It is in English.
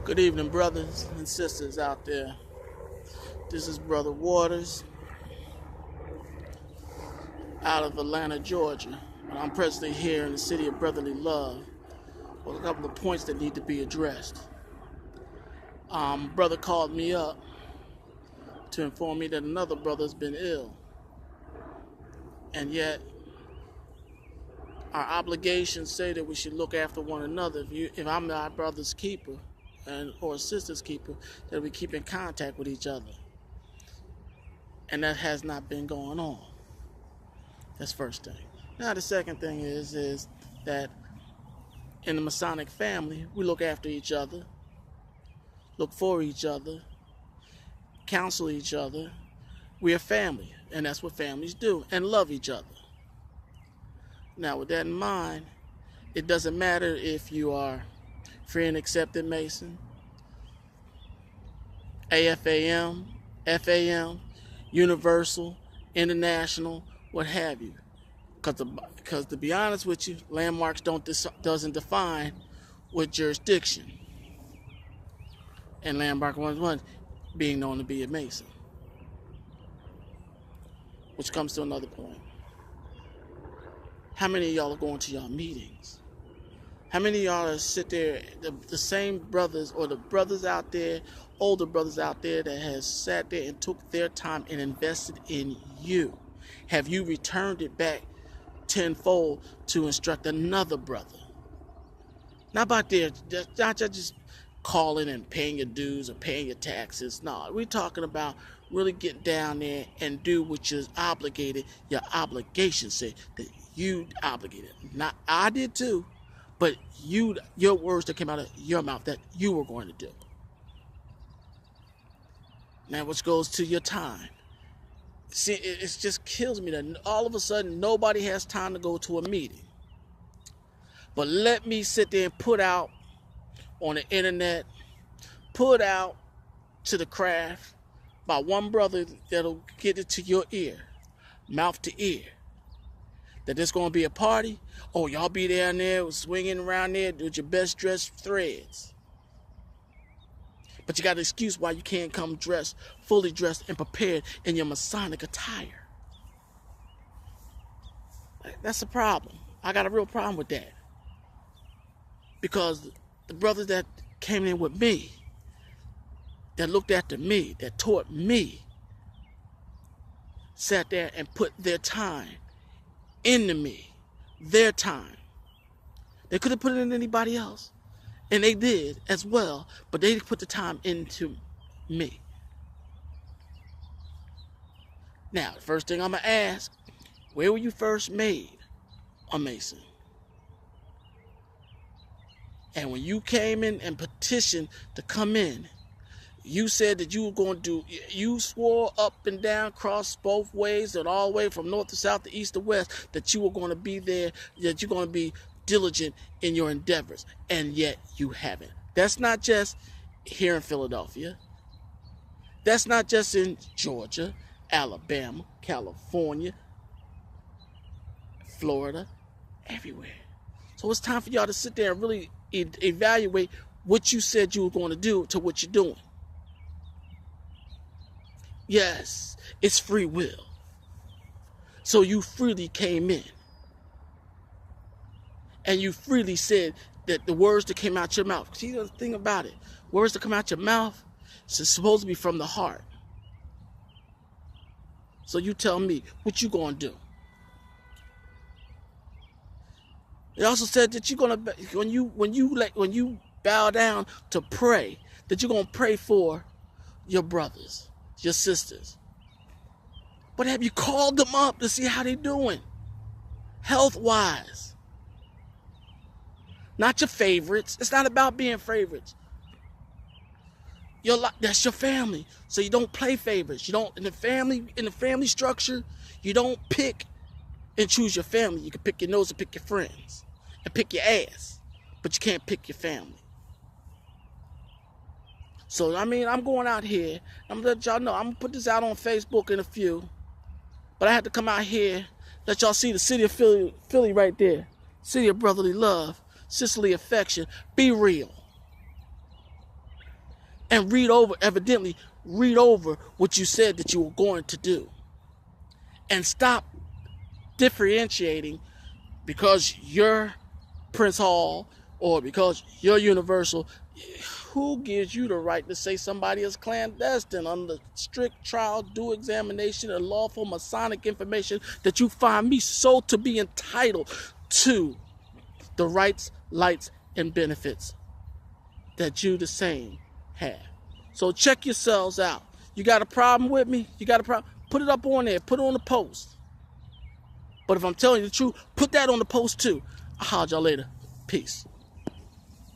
Good evening, brothers and sisters out there. This is Brother Waters out of Atlanta, Georgia. And I'm presently here in the city of brotherly love with a couple of points that need to be addressed. Brother called me up to inform me that another brother's been ill. And yet, our obligations say that we should look after one another. If I'm my brother's keeper or sister's keeper, that we keep in contact with each other. And that has not been going on. That's first thing. Now the second thing is that in the Masonic family, we look after each other, look for each other, counsel each other. We're a family, and that's what families do, and love each other. Now with that in mind, it doesn't matter if you are free and accepted Mason, AFAM, FAM, Universal, International, what have you. Because to be honest with you, landmarks doesn't define what jurisdiction. And landmark 1 being known to be a Mason. Which comes to another point. How many of y'all are going to y'all meetings? How many of y'all sit there, the same brothers or the brothers out there, older brothers out there that has sat there and took their time and invested in you? Have you returned it back tenfold to instruct another brother? Not about there, not just calling and paying your dues or paying your taxes. No, we're talking about really getting down there and do what you're obligated, your obligations say that you obligated. Not I did too, but your words that came out of your mouth that you were going to do. Now, which goes to your time. See, it just kills me that all of a sudden nobody has time to go to a meeting. But let me sit there and put out on the internet, put out to the craft by one brother that'll get it to your ear, mouth to ear, that there's going to be a party. Oh, y'all be down there swinging around there with your best dressed threads. But you got an excuse why you can't come dressed, fully dressed and prepared in your Masonic attire. That's a problem. I got a real problem with that. Because the brothers that came in with me, that looked after me, that taught me, sat there and put their time into me, their time. They could have put it in anybody else. And they did as well, but they put the time into me. Now, the first thing I'm going to ask, where were you first made a Mason? And when you came in and petitioned to come in, you said that you were going to you swore up and down, cross both ways, and all the way from north to south to east to west, that you were going to be there, that you're going to be diligent in your endeavors, and yet you haven't. That's not just here in Philadelphia. That's not just in Georgia, Alabama, California, Florida, everywhere. So it's time for y'all to sit there and really evaluate what you said you were going to do to what you're doing. Yes, it's free will. So you freely came in. And you freely said that the words that came out your mouth. See the thing about it. Words that come out your mouth, it's supposed to be from the heart. So you tell me what you gonna do. It also said that you're gonna when you bow down to pray, that you're gonna pray for your brothers, your sisters. But have you called them up to see how they're doing? Health-wise. Not your favorites. It's not about being favorites. That's your family. So you don't play favorites. You don't in the family structure, you don't pick and choose your family. You can pick your nose and pick your friends. And pick your ass. But you can't pick your family. So I'm going out here. I'm gonna let y'all know. I'm gonna put this out on Facebook in a few. But I had to come out here, let y'all see the city of Philly right there. City of brotherly love. Sisterly affection. Be real. and evidently read over what you said that you were going to do. And stop differentiating because you're Prince Hall or because you're Universal. Who gives you the right to say somebody is clandestine under strict trial, due examination, and lawful Masonic information that you find me so to be entitled to the rights, lights, and benefits that you the same have? So check yourselves out. You got a problem with me? You got a problem? Put it up on there. Put it on the post. But if I'm telling you the truth, put that on the post too. I'll holler at y'all later. Peace.